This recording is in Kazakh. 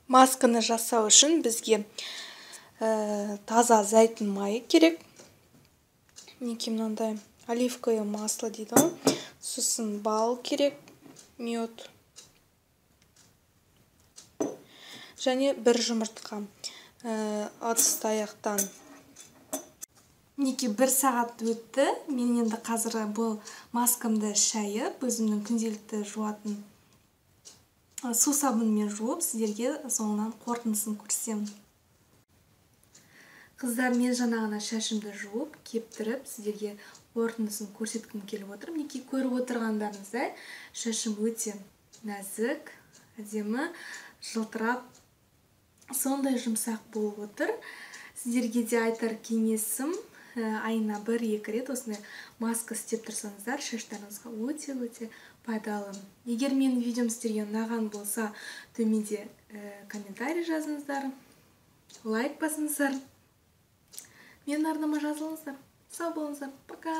Масканы жасау үшін бізге таза зәйтүн майы керек. Мінекей мынандай оливковое масло дейді ғой. Сосын бал керек, мед. Және бір жұмыртқа. Ыдыс-аяқтан. Мінекей 1 сағат өтті. Мен енді қазір бұл маскамды шайып, өзімнің күнделікті жуатын су сабынымен жуып, сіздерге соңынан қорытындысын көрсетемін. Қыздар, мен жаңағына шашымды жуып, кептіріп, сіздерге қорытындысын көрсеткім келіп отыр. Мінекей көріп отырғандарыңыздай, шашым өте нәзік, әдемі, жылтырап, сондай жұмсақ болып отыр. Сіздерге де айтар кеңесім, айына 1-2 рет осындай маска істеп тұрсаңыздар, шаштарыңызға өте пайдалы. Егер менің видеом сіздерге ұнаған болса, төменде комментарий жазыңыздар, лайк басыңыздар, менің арнама жазылыңыздар. Сау болыңыздар. Пока!